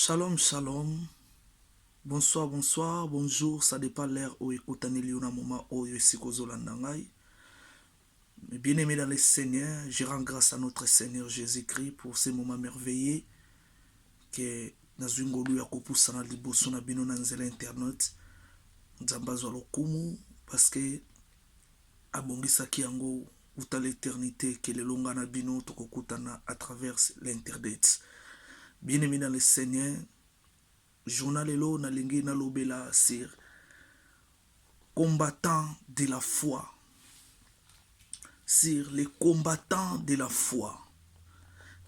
Shalom, shalom. Bonsoir, bonsoir, bonjour. Ça dépend l'heure où écoutez le moment où mes bien-aimés dans le Seigneur, je rends grâce à notre Seigneur Jésus-Christ pour ces moments merveilleux que nazwingolu ya kopusa na liboso na bino na nzela internet nzambazo lokumu parce que abongisaki yango uta l'éternité que le longa na bino tokokutana à travers l'internet. Bien-aimés dans le Seigneur, journal elo na lingi na lobela sur combattants de la foi. Sur les combattants de la foi.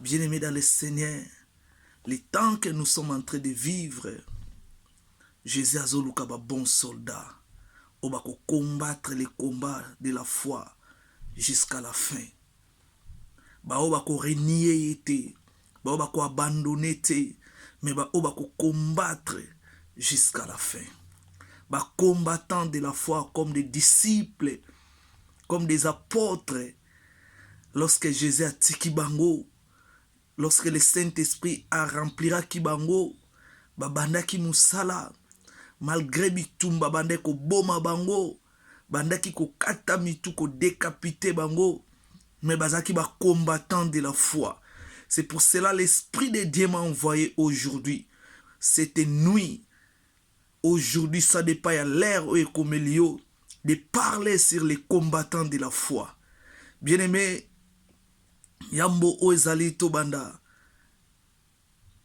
Bien-aimés dans le Seigneur, les temps que nous sommes en train de vivre, Jésus a un bon soldat. On va combattre les combats de la foi jusqu'à la fin. On va renier été, on va abandonner été, mais on va combattre jusqu'à la fin. Combattants de la foi comme des disciples, comme des apôtres, lorsque Jésus a tiki bango, lorsque le Saint-Esprit a remplira kibango, babandaki musala, malgré bitumba bandeko boma bango, bandaki ko kata mitu ko décapité bango, mais bazaki ba combattant de la foi. C'est pour cela l'Esprit de Dieu m'a envoyé aujourd'hui. C'était nuit. Aujourd'hui, ça dépend à l'air où est comme de parler sur les combattants de la foi. Bien-aimé, Yambo Oezali Tobanda,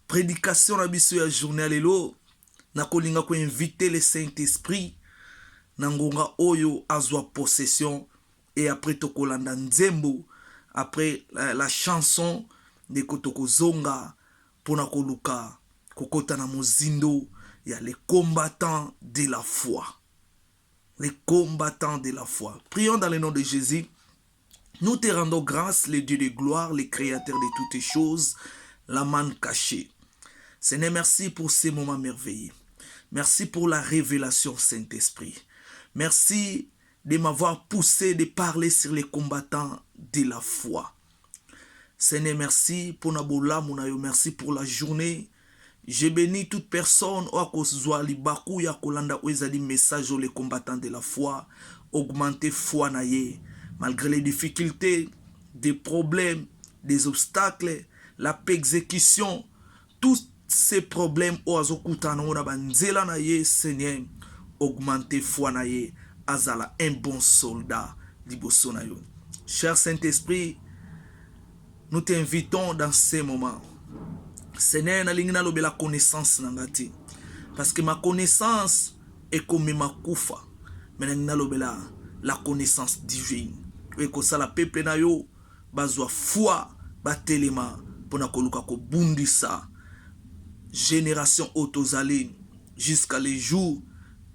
prédication na biso ya journée lelo, na kolinga ko inviter le Saint-Esprit, na ngonga oyo azwa possession, et après tokolanda nzembo, après la chanson de Kotoko Zonga, pona koluka, kokota na mozindo, il y a les combattants de la foi. Les combattants de la foi. Prions dans le nom de Jésus. Nous te rendons grâce, le Dieu de gloire, le créateur de toutes choses, la manne cachée. Seigneur, merci pour ces moments merveilleux. Merci pour la révélation, Saint-Esprit. Merci de m'avoir poussé de parler sur les combattants de la foi. Seigneur, merci pour Nabola, Mounayo, merci pour la journée. Je bénis toute personne au akozwa libaku ya kolanda oezali message aux les combattants de la foi, augmenter foi naye, malgré les difficultés, des problèmes, des obstacles, la persécution, tous ces problèmes au azokutana ona banzela naye, Seigneur, augmenter foi naye, azala un bon soldat liboso na yo. Cher Saint-Esprit, nous t'invitons dans ces moments. Seigneur, na lobe la connaissance nangati. Parce que ma connaissance est comme ma koufa. Mais na lobe la connaissance divine. Et que ça la peuple na yo bazwa foi batelema pona koluka ko bundisa génération autozaline jusqu'à les jours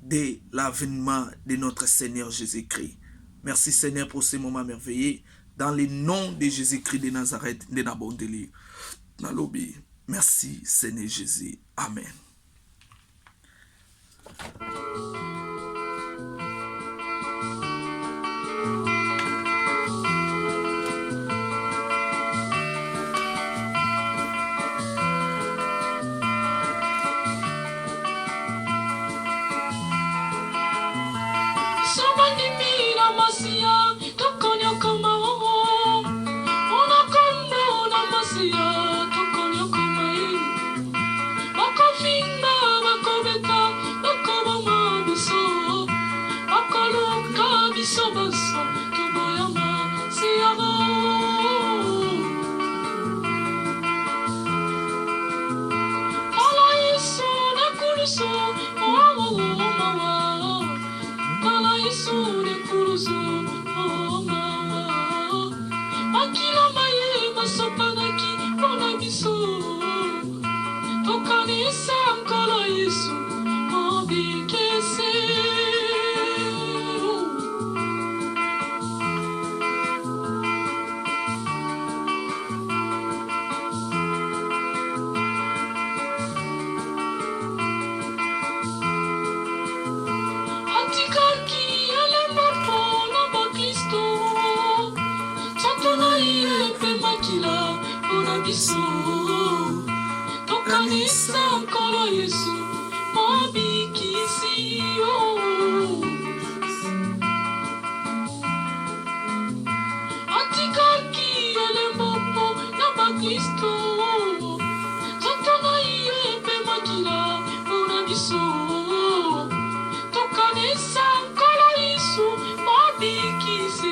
de l'avènement de notre Seigneur Jésus-Christ. Merci Seigneur pour ces moments merveilleux. Dans le nom de Jésus-Christ de Nazareth, de Nabondeli. Nalobi. Merci Seigneur Jésus. Amen. tokanisa nkolo Yesu mobikisi yo atikaki elembo na bakristo Satana iye makila mpona biso tokanisa nkolo Yesu mobikisi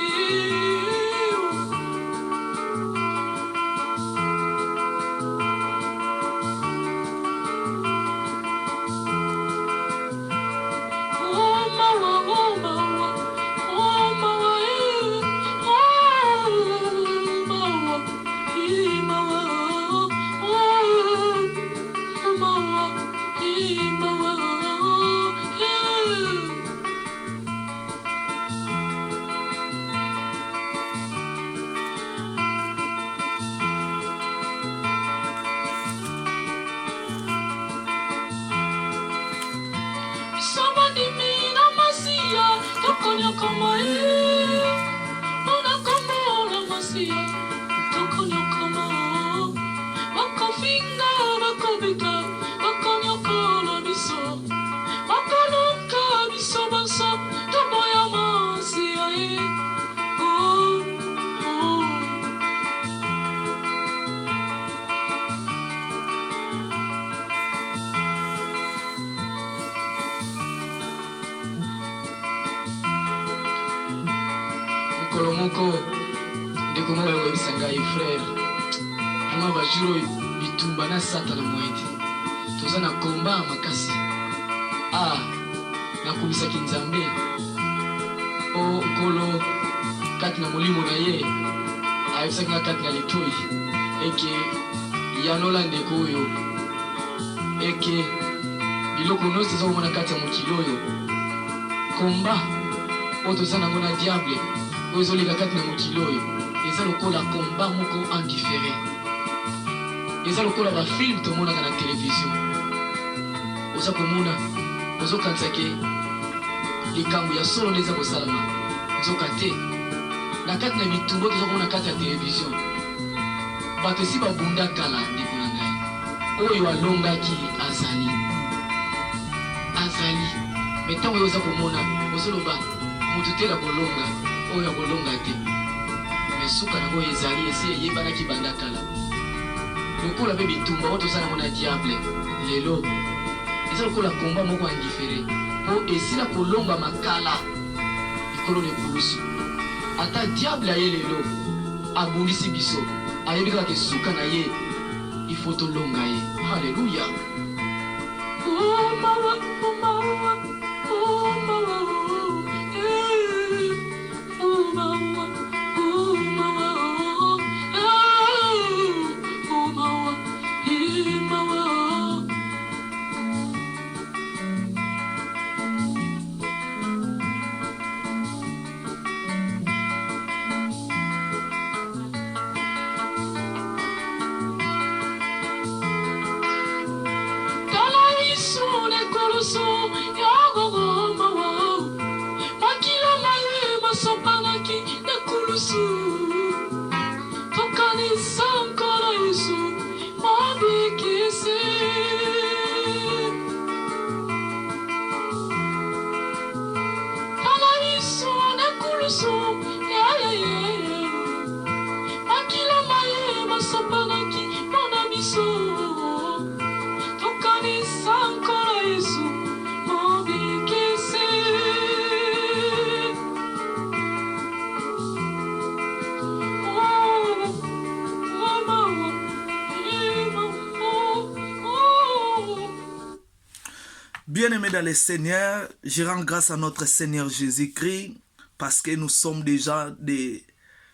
moko ndeko moko yoyebisa ngai frère vraiment bajiro bitumba na satana moyete toza na komba makasi nakumisaki nzambe o nkolo kati na molimo na ye ayebisaki nga kati na litoi eke yanola ndeko oyo eke biloko nyonso eza komona kati ya mokili oyo komba oyo toza nango na diable oyo ezoleka kati na mokili oyo eza lokola komba moko indifféré eza lokola bafilme tomonaka na televizio oza komona ozokanisa ke likambo ya solo nde eza kosalama nzoka te na kati na bitumba toza komona kati ya televizio bato esi babunda kala ndeko na ngai oyo alongaki azali me ntango oyo oza komona ozoloba moto te na kolonga oyo akolonga te me suka nango ezali esi eyebanaki banda kala lokola mpe bitumba oyo toza nango na diable lelo eza lokola komba moko indifféré po esila kolonga makala likolo na ekulusu ata diable aye lelo abundisi biso ayebi kaka esuka na ye ifo tolonga ye halleluya Bien-aimés dans le Seigneur, je rends grâce à notre Seigneur Jésus-Christ parce que nous sommes déjà des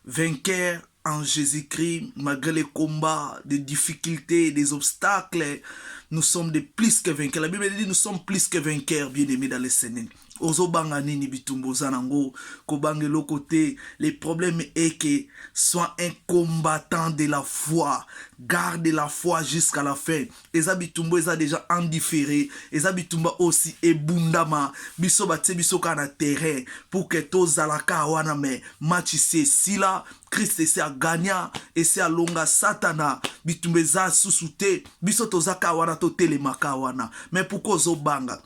vainqueurs en Jésus-Christ, malgré les combats, des difficultés, des obstacles. Nous sommes des plus que vainqueurs. La Bible dit nous sommes plus que vainqueurs, bien-aimés dans le Seigneur. ozobanga nini bitumba oza nango kobangela côté. Le problème est que sois un combattant de la foi, garde la foi jusqu'à la fin. Eza bitumba eza déjà indifféré, eza bitumba aussi ebundama biso batie biso ka na terrain pour que tozalaka wana me match c'est si là Christ ese a gagna ese a longa satana bitumba eza susute biso tozaka wana totelemaka wana. Mais pourquoi ozobanga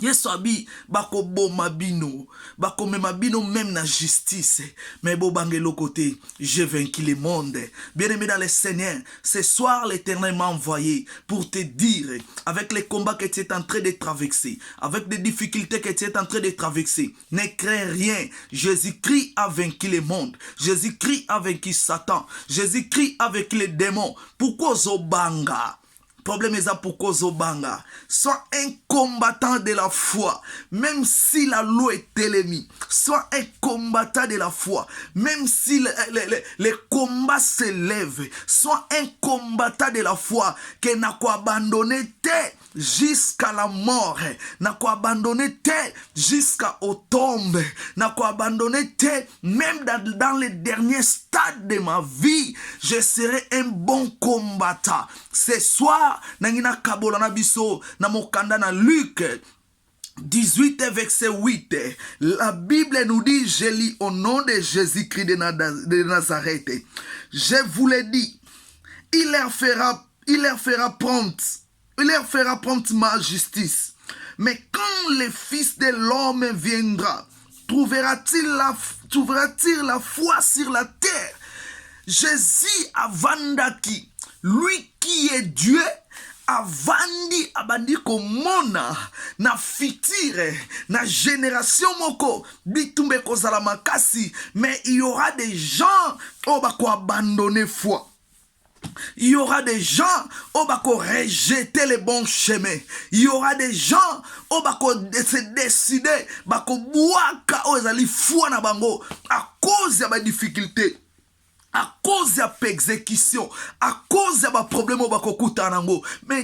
Yesu abi bako boma bino, bako mema bino même na justice. Mais bo bangelo côté, j'ai vaincu le monde. Bien-aimé dans le Seigneur, ce soir l'Éternel m'a envoyé pour te dire, avec les combats que tu es en train de traverser, avec les difficultés que tu es en train de traverser, ne crains rien. Jésus-Christ a vaincu le monde. Jésus-Christ a vaincu Satan. Jésus-Christ a vaincu les démons. Pourquoi Zobanga? Problème est ça pourquoi Zobanga. Sois un combattant de la foi, même si la loi est ennemie. Sois un combattant de la foi, même si les combats s'élèvent. Sois un combattant de la foi qui n'a qu'à abandonner jusqu'à la mort, n'a qu'à abandonner jusqu'à au tombe, n'a qu'à abandonner même dans les derniers stades de ma vie. Je serai un bon combattant. Ce soir, nangina kabola na biso na mokanda na Luc 18 verset 8. La Bible nous dit, je lis au nom de Jésus-Christ de Nazareth. Je vous l'ai dit, il leur fera promptement justice. Mais quand le Fils de l'homme viendra, trouvera-t-il la foi sur la terre? Jésus avandaki, lui qui est Dieu, avandi abandi komona na fitire na génération moko bitumbe kozala makasi. Mais il y aura des gens qui vont abandonner foi. Il y aura des gens qui vont rejeter les bons chemins. Il y aura des gens qui vont se décider de foi na bango à cause de la difficulté, à cause de l'exécution, à cause de problème mais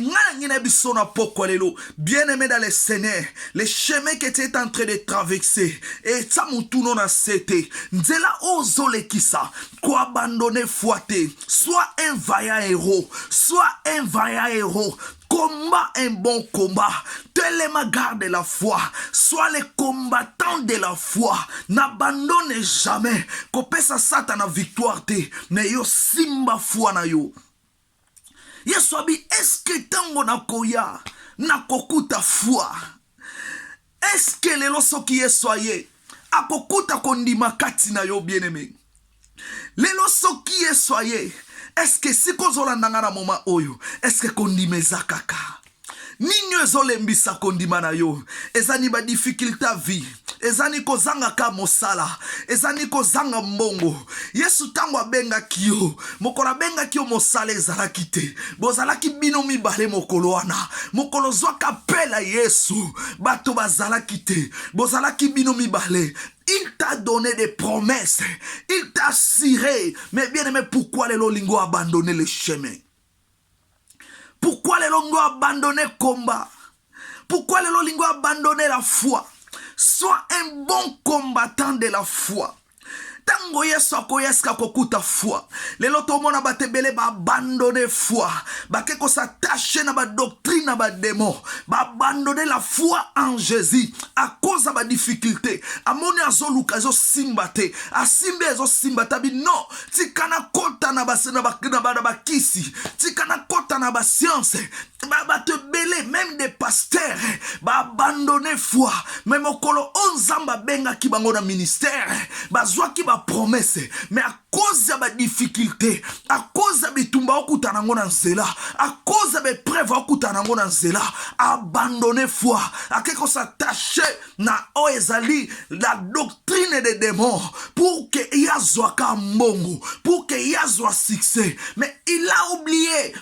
bien aimé dans le Seigneur, les chemins que tu es en train de traverser et ça moutouna na sete nzela ozole kisa ko abandonner foité, soit un vaillant héros, soit un vaillant héros. Combat un bon combat. Tellement garde la foi. Sois les combattants de la foi. N'abandonne jamais. Kopesa Satan na victoire te. Ne yo simba foi na yo. Yesu abi, est-ce que tango na koya na kokuta foi? Est-ce que lelo soki Yesu aye akokuta kondima kati na yo bien-aimé? Lelo soki Yesu aye, est-ce que si kozolanda na moma oyo, est-ce que kondimeza kaka? Ninyo ezolembisa kondima na yo, ezani ba difficulté vie, ezani kozanga ka mosala, ezani kozanga mbongo. Yesu tango abenga kiyo, mokolo abenga kiyo mosala ezalaki te. Bozalaki bino mibale mokolo wana, mokolo zwaka pela Yesu, bato bazalaki te. Bozalaki bino mibale. Il t'a donné des promesses. Il t'a assuré. Mais bien aimé, pourquoi les Lolingo abandonné le chemin? Pourquoi les Lolingo abandonné le combat? Pourquoi les Lolingo abandonné la foi? Sois un bon combattant de la foi. Tango Yesu akoyeska kokuta foi. Lelo tomona batebele ba abandonner foi. Ba keko s'attacher na ba doctrine na ba démon. Ba abandonner la foi en Jésus à cause de ba difficulté. Amoni azoluka zo simbate. Asimbe zo simbata bi non. Tikana kota na ba kisi. Tikana kota na ba science. Ba te belé même des pasteurs. Ba abandonner foi. Même okolo onzamba benga ki bango na ministère. Ba zwa ki ba promesse, mais à cause de la difficulté, à cause de bitumba okutanango na nzela, à cause de preuves okutanango na nzela, abandonner foi, à quelque s'attacher na oezali la doctrine des démons pour que yazwa ka mbongo, pour que yazwa succès, mais il a oublié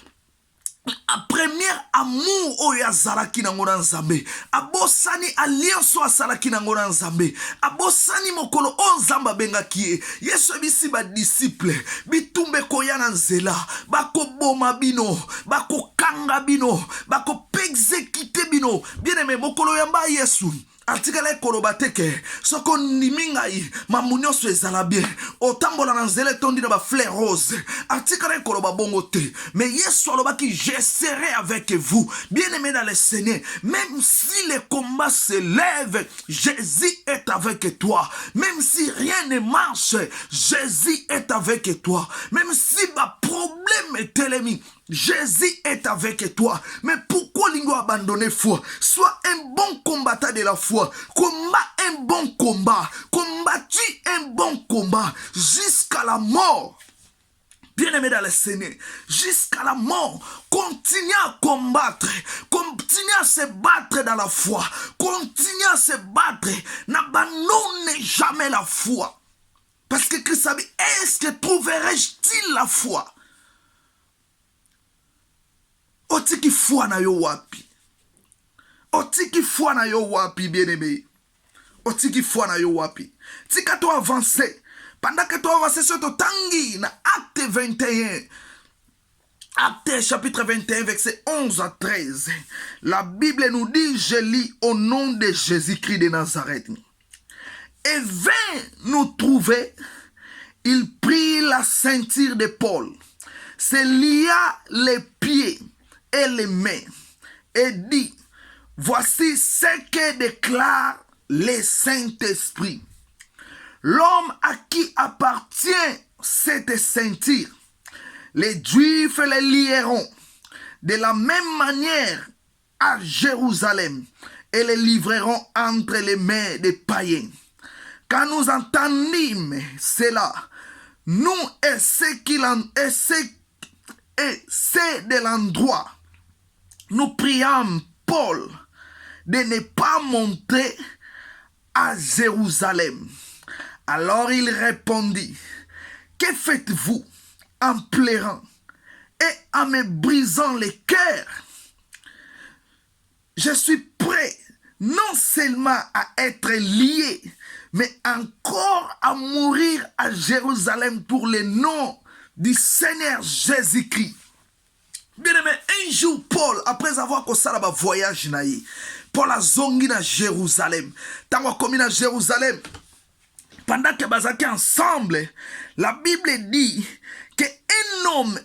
a premier amour oyo azalaki nango na Nzambe, abosani alliance oyo asalaki nango na Nzambe, abosani mokolo oyo Nzambe abengaki ye. Yesu bisi ba disciple bitumbe koya na nzela, bakoboma bino, bakokanga bino, bakopexekite bino. Bien aimé, mokolo yamba Yesu artikala ekoloba te ke soki ondimi ngai mamu nyonso ezala bien otambola na nzela etondi na bafleur rose artikala ekoloba bongo te mais yesu alobaki je serai avec vous bien aimé dans le Seigneur même si le combat se lève Jésus est avec toi même si rien ne marche Jésus est avec toi même si ba problème est telemi Jésus est avec toi. Mais pourquoi l'Ingo abandonner foi? Sois un bon combattant de la foi. Combat un bon combat. Combattu un bon combat jusqu'à la mort. Bien-aimé dans le Seigneur, jusqu'à la mort, continue à combattre, continue à se battre dans la foi, continue à se battre, n'abandonne jamais la foi. Parce que Christ a dit, est-ce que trouverai-je-t-il la foi? Otiki foi na yo wapi? Otiki foi na yo wapi, bien-aimé? Otiki foi na yo wapi? Tika to avancer. Pendant que tu avances sur ton tangi, na Acte 21, Acte chapitre 21, verset 11 à 13, la Bible nous dit, je lis au nom de Jésus-Christ de Nazareth. Et vint nous trouver, il prit la ceinture de Paul, se lia les pieds et les mains, et dit, voici ce que déclare le Saint-Esprit. L'homme à qui appartient cette ceinture, les Juifs les lieront de la même manière à Jérusalem et les livreront entre les mains des païens. Quand nous entendîmes cela, nous et ceux de l'endroit, nous priâmes Paul de ne pas monter à Jérusalem. Alors il répondit, que faites-vous en pleurant et en me brisant le cœur? Je suis prêt non seulement à être lié, mais encore à mourir à Jérusalem pour le nom du Seigneur Jésus-Christ. Bien-aimé, un jour, Paul, après avoir commencé à voyage, Paul a zongi à Jérusalem. Tant qu'on commis à Jérusalem, pendant que bazaki ensemble, la Bible dit qu'un homme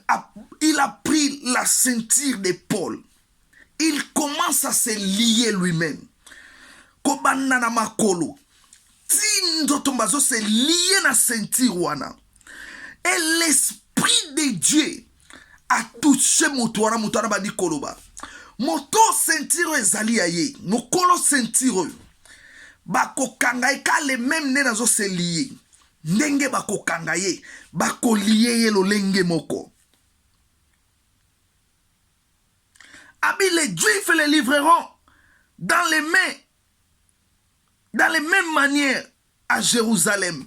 il a pris la ceinture de Paul. Il commence à se lier lui-même. Kobanana makolo. Tindo tombazo se lier na ceinture wana. Et l'esprit de Dieu a touché motoana badi koloba. Moto ceinture ezali aye. Mokolo ceinture. Bako kangaye ka le même ne nazo se lier. Ndenge bako kangaye. Bako liye lo lenge moko. Abi les Juifs les livreront dans les mêmes manières à Jérusalem.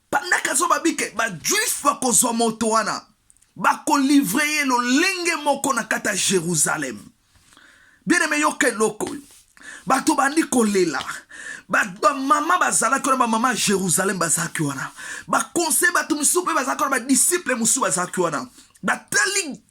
Pendant que so babike ba Juif bako zo motoana bako livrer lo lenge moko na kata Jérusalem. Bien aimé yoke loko. Bato bandi kolela. Ba mama bazala ko ba mama Jérusalem bazaki wana. Ba conseil batu musupe bazaka ba disciple musu bazaki wana. Batali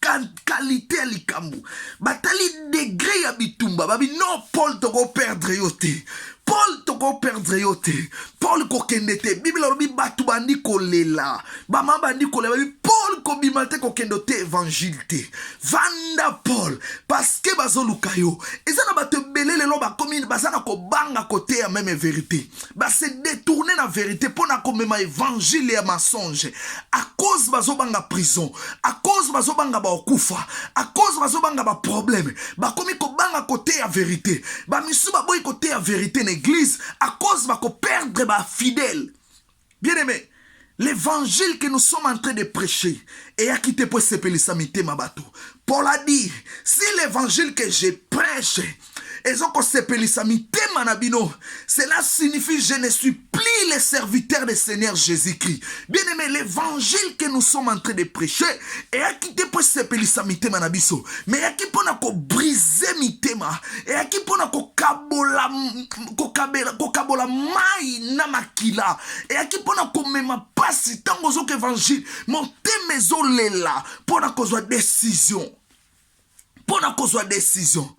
qualité likambu. Batali degré ya bitumba. Babi non Paul toko perdre yote. Paul toko perdre yote. Paul ko kendete. Bible lobi batu bandi kolela. Ba mama bandi kolela. Babi Paul ko bimate ko kendote évangile te. Vanda Paul parce que bazo lukayo. Ezana batu belele lo ba komi bazana ko banga côté ya même vérité. Ba se détourner la vérité pour na ko mema évangile ya mensonge. À cause bazo banga prison. À cause bazo banga ba okufa. À cause bazo banga ba problème. Ba komi ko banga côté ya vérité. Ba misu ba boy côté ya vérité l'église à cause va qu'on perdre ma fidèle. Bien aimé, l'évangile que nous sommes en train de prêcher et à quitter pour se pélissamité ma bateau. Paul a dit, si l'évangile que je prêche et donc se pélissamité manabino, cela signifie je ne suis plus le serviteur du Seigneur Jésus-Christ. Bien aimé, l'évangile que nous sommes en train de prêcher et à quitter pour se pélissamité manabiso, mais à qui pour ko briser mitema et à qui pour ko kabola mai na makila et à qui pour ko mema pasi tango zo évangile monter maison lela pour na ko décision. Pour na ko décision.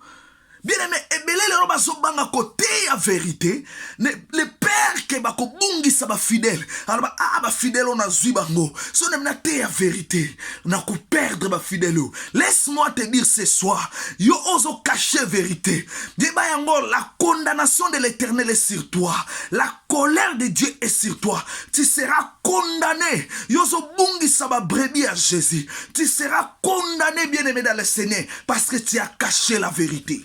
Bien aimé, ebele le bazobanga côté ya vérité, le père que bako bungi sa ba fidèle. Alors ba fidèle on a zui bango. So ne te ya vérité, na ko perdre ba fidèle. Laisse-moi te dire ce soir, yo oso cacher vérité. Deba yango, la condamnation de l'Éternel est sur toi. La colère de Dieu est sur toi. Tu seras condamné. Yo so bungi sa ba brebis à Jésus. Tu seras condamné, bien-aimé dans le Seigneur, parce que tu as caché la vérité.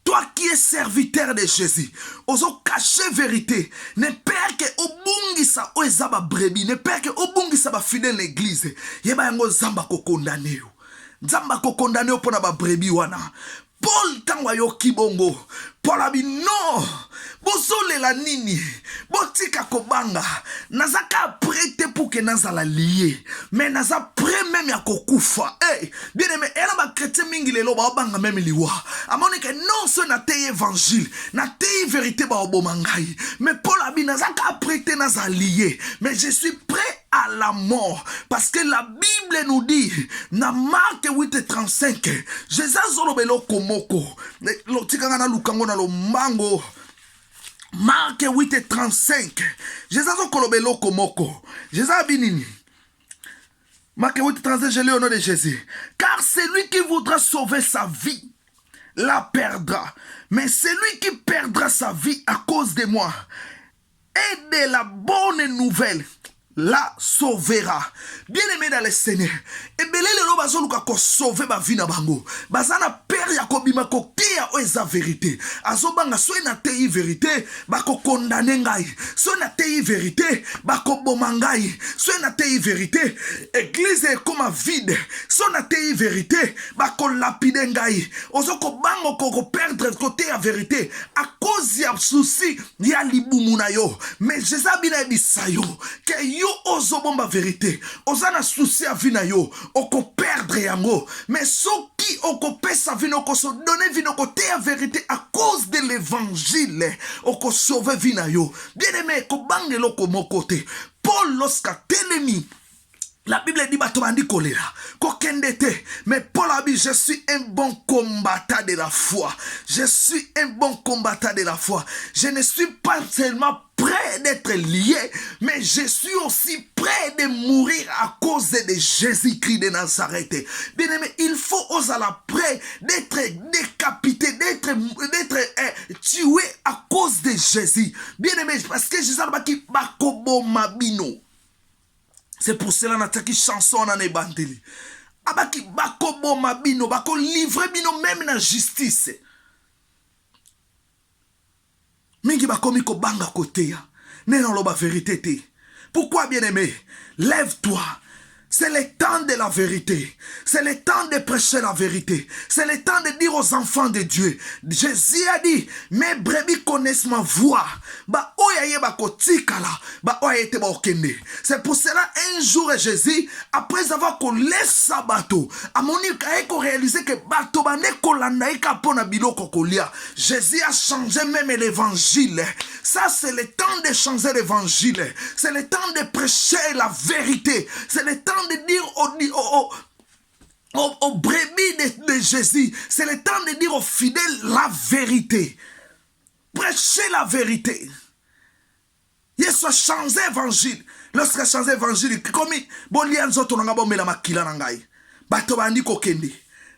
Toi qui es serviteur de Jésus, oso caché vérité. Ne père que obungisa oezaba brebis, ne père que obungisa ba fidèle l'église. Yeba yango zamba ko condamné. Zamba ko condamné pour na ba brebis wana. Paul tangwa yo kibongo. Paul abi non. Bozole la nini. Botika kobanga. Nazaka prêté pour que nazala lié. Mais naza prêt même ya kokufa. Hey, bien aimé, elle ba chrétien mingi lelo ba obanga même liwa. Amoni que non ce na te évangile, na te vérité ba obomangai. Mais Paul abi nazaka prêté nazala lié. Mais je suis prêt à la mort. Parce que la Bible nous dit, na Marc 8:35, Jésus zolobelo komoko. Lo tikanga na lukango na lo mango. Marc 8:35. Jésus zolobelo komoko. Jésus binini. Marc 8:35, je lis au nom de Jésus. Car celui qui voudra sauver sa vie la perdra. Mais celui qui perdra sa vie à cause de moi et de la bonne nouvelle la sauvera. Bien aimé dans le Seigneur, et belé le roba zoluka ko sauver ma vie na bango. Bazana père ya kobima ko tia oeza vérité. Azobanga so na tei vérité, ba ko condamner ngai. So na tei vérité, ba ko bomangai. So na tei vérité, église est comme vide. So na tei vérité, ba ko lapider ngai. Ozo ko bango ko perdre côté ya vérité à cause ya souci ya libumu na yo. Mais Jésus bina bisayo que yo ozo bomba vérité. Ozana souci à vie na yo, oko perdre yango. Mais ceux qui oko pesa vie oko so donner vie oko te la vérité à cause de l'évangile, oko sauver vie na yo. Bien aimé, ko bange loko mon côté. Paul lorsqu'à telemi, la Bible dit batomandi kolera kokendete, mais Paul a dit je suis un bon combattant de la foi. Je suis un bon combattant de la foi. Je ne suis pas seulement prêt d'être lié, mais je suis aussi prêt de mourir à cause de Jésus-Christ de Nazareth. Bien aimé, il faut oser la prêt d'être décapité, d'être tué à cause de Jésus. Bien aimé, parce que Jésus a dit bakobo mabino. C'est pour cela qu'on a chanson dans les bandeli. Abaki bako boma bino, bako livre bino même na justice. Mingi bako miko banga kote ya. Nenan loba vérité te. Pourquoi bien aimé? Lève-toi. C'est le temps de la vérité. C'est le temps de prêcher la vérité. C'est le temps de dire aux enfants de Dieu. Jésus a dit, mes brebis connaissent ma voix. Ba oyaye ba kotika la. Ba oyaye te ba okende. C'est pour cela un jour Jésus, après avoir collé sa bateau, a moni kaeko réalisé que bateau ba ne kolanda ika pona biloko kolia. Jésus a changé même l'évangile. Ça c'est le temps de changer l'évangile. C'est le temps de prêcher la vérité. C'est le temps de dire aux brebis de Jésus, c'est le temps de dire aux fidèles la vérité. Prêchez la vérité. Yesu a changé l'évangile. Lorsqu'il a changé l'évangile, comme Bolianzo tonanga bomela makila nangai. Bato bandi kokende.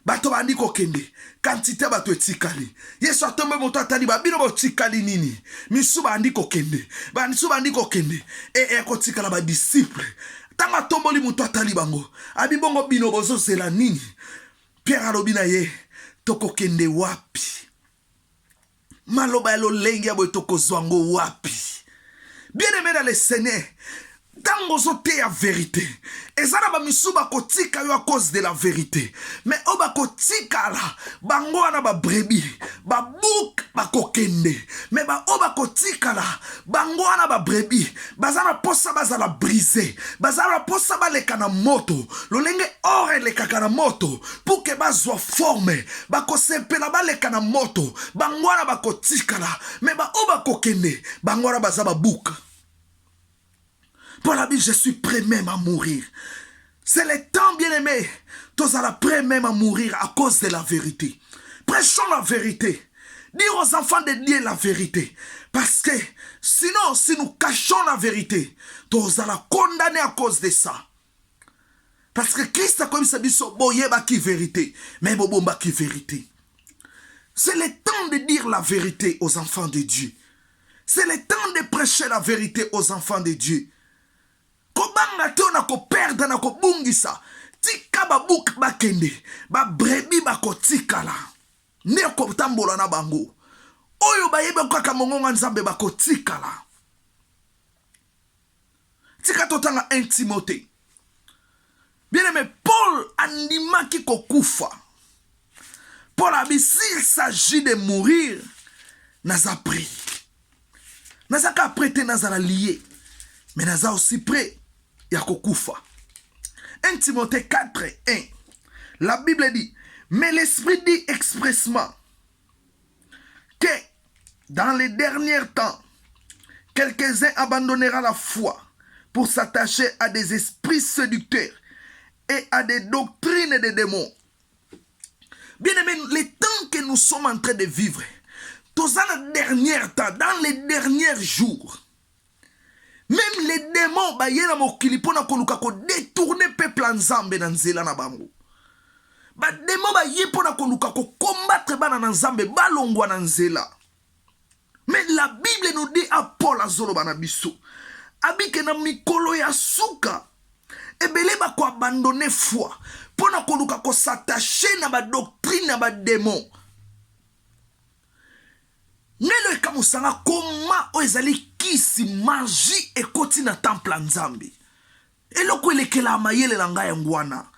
Bato bandi kokende. Quantité bato etikali. Yesu atombe moto atali babino ba tikali nini. Misu bandi kokende. Misu bandi kokende. Et kotikala ba disciple. Tanga tomboli muto atali bango. Abi bongo bino bozo zela nini. Pierre alobi na ye. Toko kende wapi. Maloba yalo lengi ya boy toko zwango wapi. Bien aimé dans le Seigneur. Tango zote ya vérité. Ezana ba misuba kotika yo à cause de la vérité. Mais oba kotika la. Bango wana ba brebi. Ba bouk ba kokende. Mais ba oba kotika la. Bango wana ba brebi. Bazana posa bazala brisé. Bazana posa ba leka na moto. Lolenge ore leka na moto. Pour que bazwa forme. Ba kosepela ba leka na moto. Bango wana ba kotika la. Mais ba oba kokende. Bango wana bazaba bouk. Pour la Bible, je suis prêt même à mourir. C'est le temps, bien aimé. Tous à la prêt même à mourir à cause de la vérité. Prêchons la vérité. Dire aux enfants de Dieu la vérité. Parce que sinon, si nous cachons la vérité, nous allons condamner à cause de ça. Parce que Christ a comme ça dit, boyeba qui vérité, mais bobomba qui vérité. C'est le temps de dire la vérité aux enfants de Dieu. C'est le temps de prêcher la vérité aux enfants de Dieu. Kobanga te na ko perdre na ko bungisa. Tika ba bouk ba kende, ba brebi ba ko tikala. Ne ko tambola na bango. Oyo ba yebe kwa kamongonga nzambe ba ko tikala. Tika totanga 1 Timothée. Bien aimé, Paul andimaki kokufa. Paul a dit, s'il s'agit de mourir, naza pris. Naza ka prêté, naza la lié. Mais naza aussi prêt, ya kokufa. 1 Timothée 4, 1. La Bible dit, mais l'Esprit dit expressement que dans les derniers temps, quelques-uns abandonneront la foi pour s'attacher à des esprits séducteurs et à des doctrines de démons. Bien aimé, les temps que nous sommes en train de vivre, dans les derniers temps, dans les derniers jours, même les démons, ba yena mokili pona koluka ko détourner peuple nzambe na nzela na bango. Ba démons ba ye pona koluka ko combattre bana na nzambe balongwa na nzela. Mais la Bible nous dit à Paul azolo bana biso, abike na mikolo ya suka, ebele ba ko abandonner foi, pona koluka ko s'attacher na ba doctrine na ba démons. Nelo ekamusanga koma oezali kisi magie ekoti na temple nzambe. Eloko elekela mayele na ngai ngwana.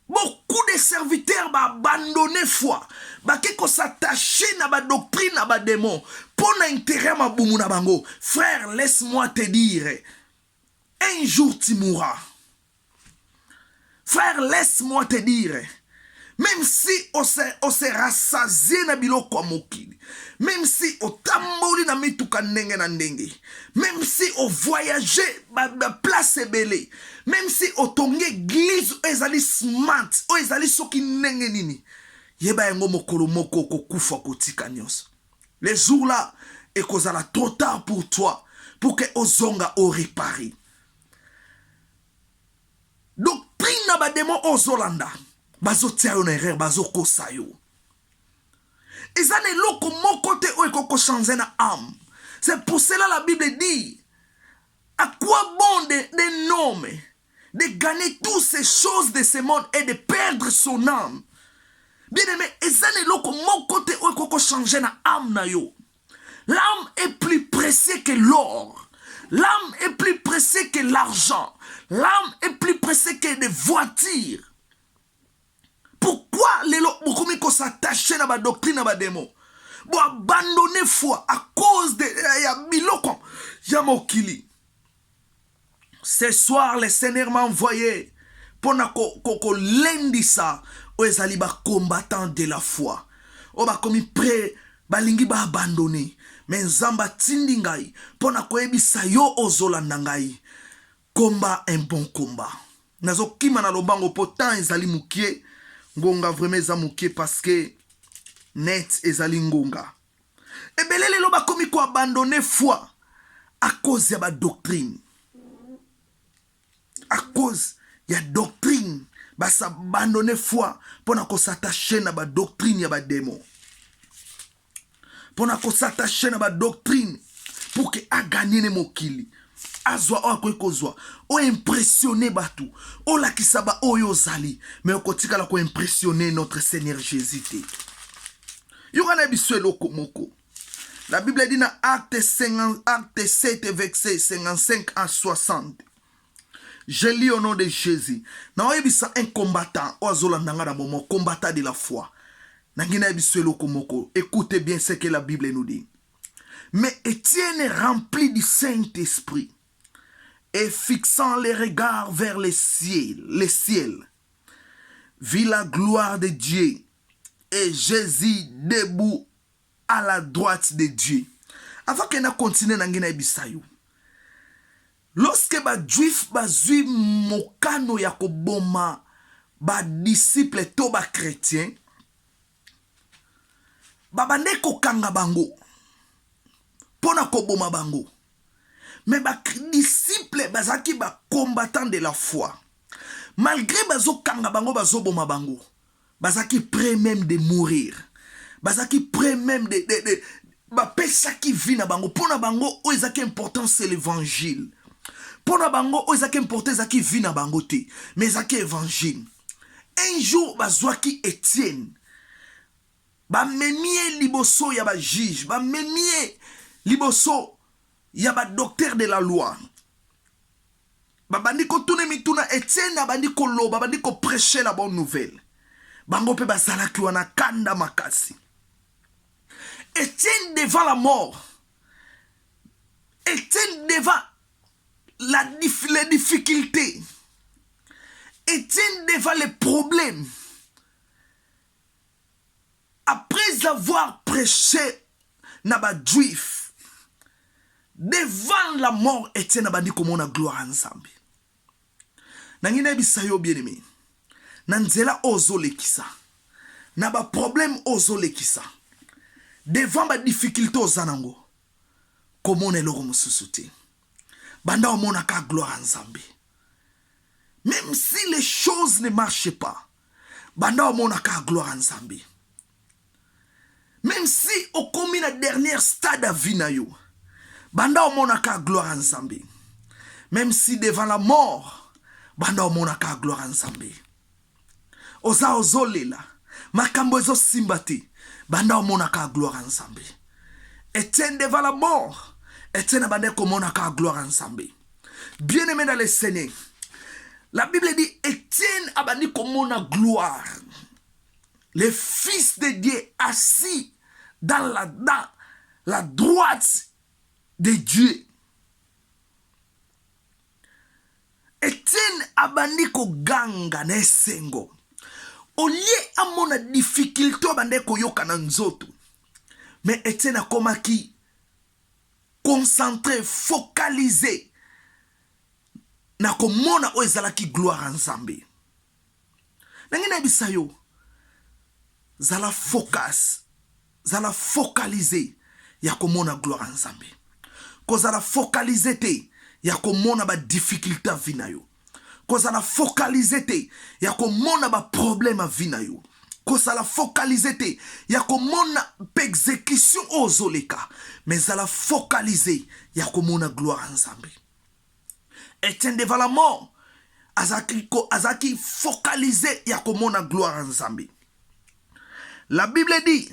Beaucoup de serviteurs ba abandonner foi, ba keko s'attacher na ba doctrine na ba démon pour na intérêt ma bumu na bango. Frère, laisse-moi te dire, un jour tu mourras. Frère, laisse-moi te dire, même si on se rassasié na biloko mokili, même si on tamboli na mituka ndenge na ndenge, même si on voyageait ba place ebele, même si on tonge église ezali smart, o ezali soki ndenge nini, yeba yango mokolo moko kokufa kotika nyonso. Les jours là ekozala trop tard pour toi pour que ozonga o réparer. Doctrine na ba démon ozolanda. Bazo tia yo na erreur, bazo kosa yo. Ezane loko moko te o ekoko changer na âme. C'est pour cela la Bible dit, à quoi bon de nommer, de gagner toutes ces choses de ce monde et de perdre son âme. Bien aimé, ezane loko moko te o ekoko changer na âme na yo. L'âme est plus précieuse que l'or. L'âme est plus précieuse que l'argent. L'âme est plus précieuse que des voitures. Pourquoi les gens s'attachent à la doctrine, à la démon? Pour abandonner foi à cause de Biloko Yamokili. Ce soir, le Seigneur m'a envoyé pour lundi ça, aux aliba combattants de la foi. On va comme prêt, balingi ba abandonner. Mais Zamba tindingai, pour na koebisa yo ozolandangai. Combat un bon combat. Nazo kima na lobango potan ezali mukie. Ngonga vraiment eza mukie parce que net ezali ngonga. Ebelele lo bakomi ko abandonner foi à cause ya ba doctrine. À cause ya doctrine, ba s'abandonner foi pour na ko s'attacher na ba doctrine ya ba démon. Pour na ko s'attacher na ba doctrine pour que a gagner ne mokili. Azwa o akokozwa o impressionner batu o la kisaba o yozali mais okotika la ko impressionner notre Seigneur Jésus. Yokana biswe loko moko. La Bible dit dans acte 7 verset 55 à 60. Je lis au nom de Jésus. Na oyebisa un combattant o azolandanga na moment combattant de la foi. Nangina biswe loko moko. Écoutez bien ce que la Bible nous dit. Mais Étienne rempli du Saint-Esprit et fixant les regards vers les ciels, vit la gloire de Dieu et Jésus debout à la droite de Dieu. Avant qu'on continue dans ngina bisayo. Lorsque ba juif bazui mokano ya koboma ba disciple to ba chrétien babande kokanga bango pona koboma bango. Mais ba disciple bazaki ba combattant de la foi. Malgré bazo kanga bango bazo boma bango, bazaki prêt même de mourir. Bazaki prêt même de ba pesa qui vit na bango. Pona bango o ezaki important c'est l'évangile. Pona bango o ezaki important ezaki vit na bango te, mais ezaki évangile. Un jour bazwaki Étienne. Ba memie liboso ya ba juge, ba memie liboso ya ba docteur de la loi. Babandi ko tune mituna Etienne abandi ko loba, babandi ko prêcher la bonne nouvelle. Bango pe bazalaki wana kanda makasi. Etienne devant la mort. Etienne devant les difficultés. Etienne devant les problèmes. Après avoir prêché naba juif, devant la mort, Etienne abandi komona gloire ensemble. Nangina bisayo bien-aimé. Nanzela ozole kisa. Naba problème ozole kisa. Devant ba difficulté ozanango. Komona eloko mususu te. Banda omona ka gloire ensemble. Même si les choses ne marchent pas, banda omona ka gloire ensemble. Même si au komi na dernier stade à vie na yo, banda omona ka gloire ensemble. Même si devant la mort, banda omona ka gloire ensemble. Oza ozolela, makambo ezo simbati, banda omona ka gloire ensemble. Etienne devant la mort, Etienne abande komona ka gloire ensemble. Bien aimé dans le Seigneur, la Bible dit Etienne abandi komona gloire. Le Fils de Dieu assis dans la droite de Dieu. Etienne abandi ko ganga na esengo. Au lieu à mon difficulté abandi ko yoka na nzoto. Mais Etienne a komaki concentré, focalisé na komona o ezalaki gloire ensemble. Nangina bisayo zala focus, zala focaliser ya komona gloire ensemble. Ko zala focaliser te ya komona ba difficulté a vina yo. Ko zala focaliser te ya komona ba problème a vina yo. Ko zala focaliser te ya komona exécution ozoleka. Mais zala focaliser ya komona gloire ensemble. Etienne devant la mort, azaki focalisé ya komona gloire ensemble. La Bible dit,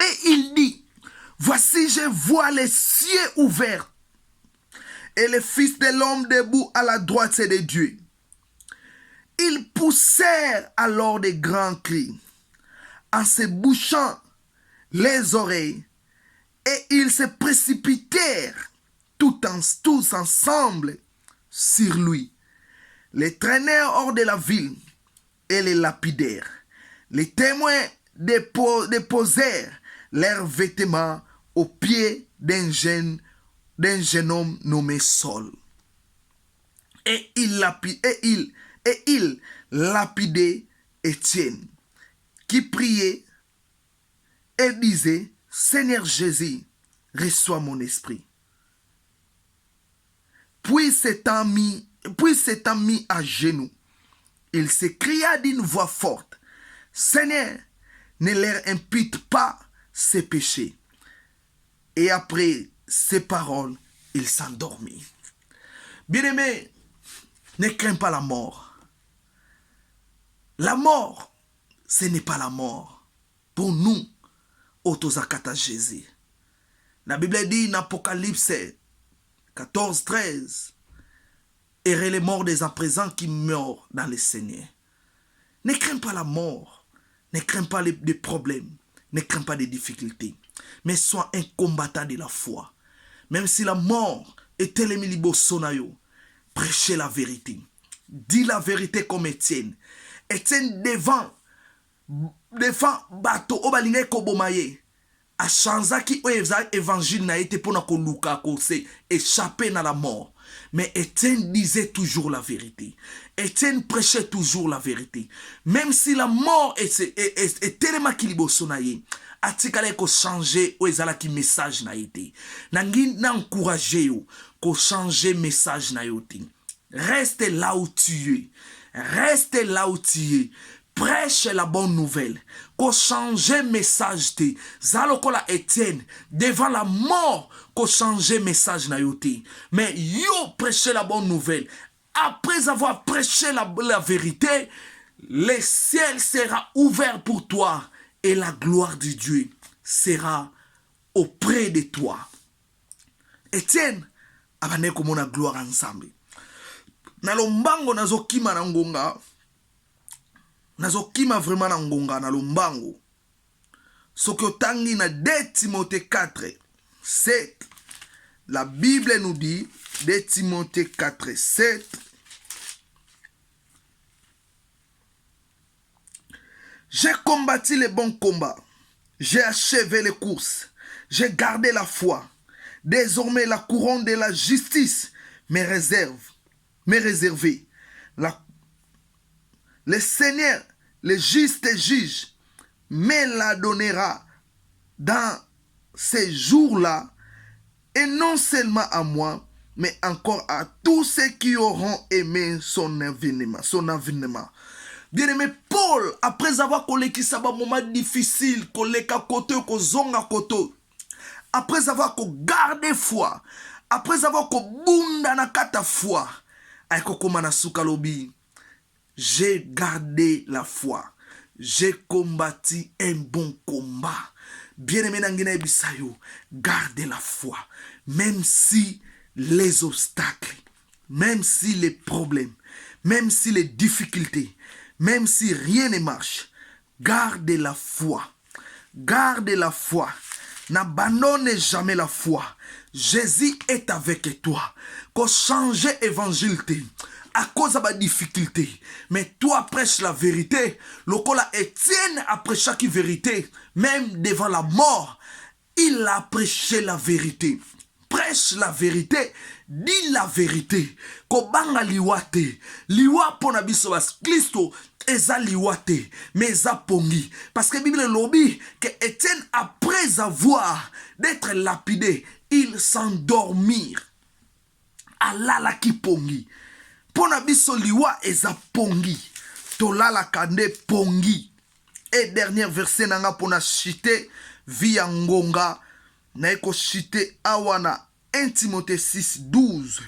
et il dit, voici je vois les cieux ouverts et le Fils de l'homme debout à la droite de Dieu. Ils poussèrent alors des grands cris en se bouchant les oreilles et ils se précipitèrent tous ensemble sur lui. Les traînèrent hors de la ville et les lapidèrent. Les témoins déposèrent leurs vêtements aux pieds d'un jeune homme nommé Saul. Et il lapidait Étienne, qui priait et disait, Seigneur Jésus, reçois mon esprit. Puis s'étant mis à genoux, il s'écria d'une voix forte, Seigneur, ne leur impute pas ses péchés. Et après ces paroles, il s'endormit. Bien-aimé, ne crains pas la mort. La mort, ce n'est pas la mort. Pour nous, autozakata Jésus. La Bible dit dans Apocalypse 14, 13, et les morts des à présent qui meurent dans le Seigneur. Ne crains pas la mort, ne crains pas les problèmes, ne crains pas les difficultés, mais sois un combattant de la foi. Même si la mort est télémilibo sonayo, prêchez la vérité. Dis la vérité comme Étienne. Étienne devant bateau obalinga kobomaye, achanzaki oyo eza évangile na ye te mpona koluka kose échapper na la mort. Mais Étienne disait toujours la vérité. Étienne prêchait toujours la vérité. Même si la mort est tellement liboso na ye, atikala ko changer o ezala ki message na été. Nangi na encourager yo ko changer message na yo ti. Reste là où tu es. Reste là où tu es. Prêche la bonne nouvelle. Ko changer message te. Zalokola Étienne devant la mort ko changer message na yo te. Mais yo prêche la bonne nouvelle. Après avoir prêché la vérité, le ciel sera ouvert pour toi et la gloire de Dieu sera auprès de toi. Étienne abane komona gloire ensemble. Na lombango nazokima na ngonga. Nazokima vraiment na ngonga na lombango. Soki otangi na 2 Timothée 4, 7. La Bible nous dit, 2 Timothée 4, 7. J'ai combattu le bon combat. J'ai achevé les courses. J'ai gardé la foi. Désormais, la couronne de la justice m'est réservée. Le Seigneur, le juste juge, me la donnera dans ces jours-là, et non seulement à moi, mais encore à tous ceux qui auront aimé son avènement. Bien-aimé Paul, après avoir collé saba moment difficile, collé koto, ko zonga koto, après avoir gardé foi, après avoir bunda na kata foi, aiko komana sukalobi, j'ai gardé la foi, j'ai combattu un bon combat. Bien-aimé Nangina Bisayo, gardez la foi, même si les obstacles, même si les problèmes, même si les difficultés, même si rien ne marche, gardez la foi. Gardez la foi. N'abandonnez jamais la foi. Jésus est avec toi. Qu'on change l'évangile à cause de la difficulté. Mais toi prêches la vérité. Lokola Étienne a prêché la vérité. Même devant la mort, il a prêché la vérité. Prêche la vérité, dis la vérité. Kobanga liwate, liwa pona biso bas Christo eza liwate, mais eza pongi. Parce que la Bible lobby que Étienne après avoir d'être lapidé, il s'endormit. Alala ki pongi. Pona biso liwa eza pongi. Tolala kande pongi. Et dernier verset nanga pona chite via ngonga. Naiko chite awana 1 Timothée 6, 12.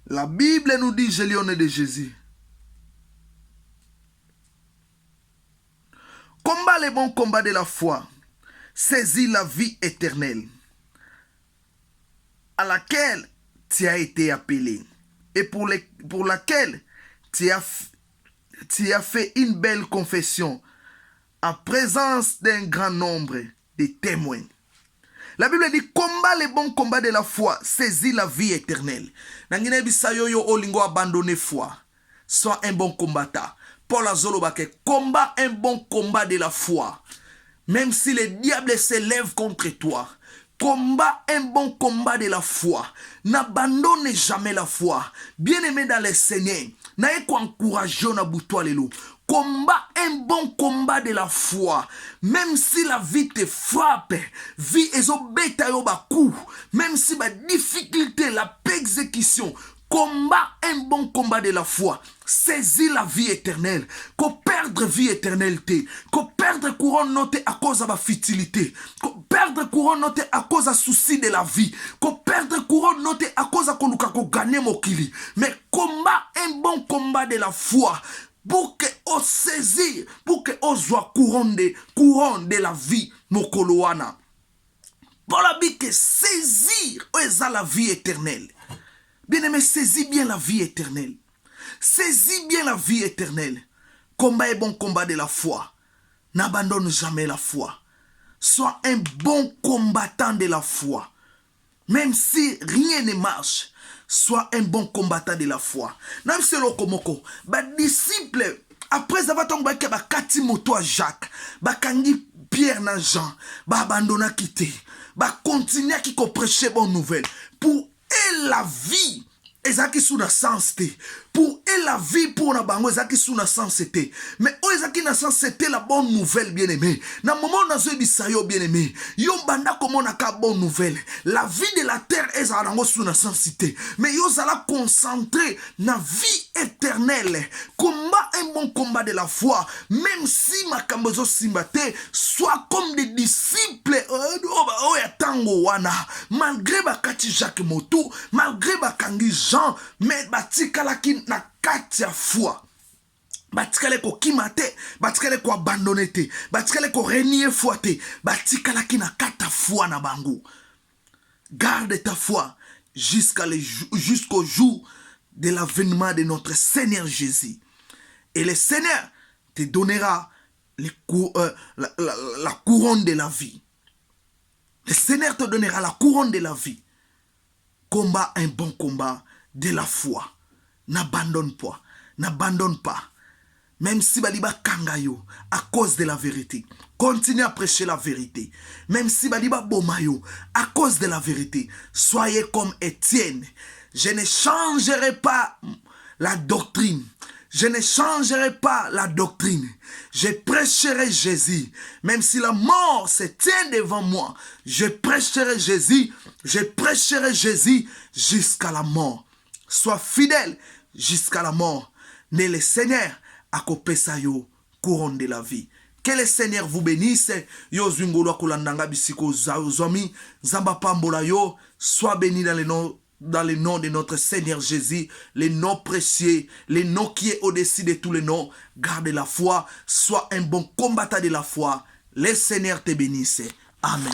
La Bible nous dit, je lis au nom de Jésus. Combat le bon combat de la foi. Saisis la vie éternelle à laquelle tu as été appelé et pour laquelle tu as fait une belle confession en présence d'un grand nombre de témoins. La Bible dit, combat le bon combat de la foi, saisis la vie éternelle. Nangine bisayo yo olingo abandonner foi. Sois un bon combattant. Paul Azolobake, combat un bon combat de la foi. Même si le diable s'élève contre toi, combat un bon combat de la foi. N'abandonne jamais la foi. Bien-aimé dans le Seigneur, naeko encourager na boutoa lelo. Combat un bon combat de la foi. Même si la vie te frappe, vie ezobeta yo bakou, même si ba difficulté, la exécution, combat un bon combat de la foi. Saisis la vie éternelle. Qu'on perdre vie éternelle, qu'on perdre couronne noté à cause de la futilité, qu'on perdre couronne noté à cause de souci de la vie, qu'on perdre couronne noté à cause de qu'on gagne mokili. Mais combat un bon combat de la foi. Pour que on saisisse, pour que on soit couronne de la vie, mokoloana. Pour la vie que saisir, on la vie éternelle. Bien-aimé, saisis bien la vie éternelle. Saisis bien la vie éternelle. Combat un bon combat de la foi. N'abandonne jamais la foi. Sois un bon combattant de la foi. Même si rien ne marche, sois un bon combattant de la foi. Nam selo komoko, ba disciple après avoir tombé ba kati moto à Jacques, ba kangi Pierre na Jean, abandonna quitter, continuer à qui prêcher bonne nouvelle. Pour elle la vie, ezaki sous na sens te. Pour elle la vie pour na bango ezaki sous na sens te. Mais o ezaki na sens te la bonne nouvelle bien aimé. Na moment na zo bisayo bien aimé. Yo banda comment na ka bonne nouvelle. La vie de la terre ezala ngo sous na sens te. Mais yo zala concentré na vie éternelle. Combat un bon combat de la foi. Même si makambo zo simbate, soit comme des disciples tango wana. Malgré bakati Jacques Motou, malgré bakangi Jean, mais batikala ki na kati ya foi. Batikale ko kimate, batikale ko abandonné te, batikale ko renier foi te, batikala ki na kata foi na bango. Garde ta foi jusqu'au jour de l'avènement de notre Seigneur Jésus. Et le Seigneur te donnera la couronne de la vie. Le Seigneur te donnera la couronne de la vie. Combat un bon combat de la foi. N'abandonne pas. N'abandonne pas. Même si baliba kangayo à cause de la vérité. Continue à prêcher la vérité. Même si baliba bomayo à cause de la vérité. Soyez comme Étienne. Je ne changerai pas la doctrine. Je ne changerai pas la doctrine. Je prêcherai Jésus. Même si la mort se tient devant moi, je prêcherai Jésus. Je prêcherai Jésus jusqu'à la mort. Sois fidèle jusqu'à la mort. Mais le Seigneur a coupé sa couronne de la vie. Que le Seigneur vous bénisse. Yo zungolo kulandanga bisiko zomi zamba pambola yo. Sois béni dans le nom de notre Seigneur Jésus, le nom précieux, le nom qui est au-dessus de tous les noms. Garde la foi, sois un bon combattant de la foi. Le Seigneur te bénisse. Amen.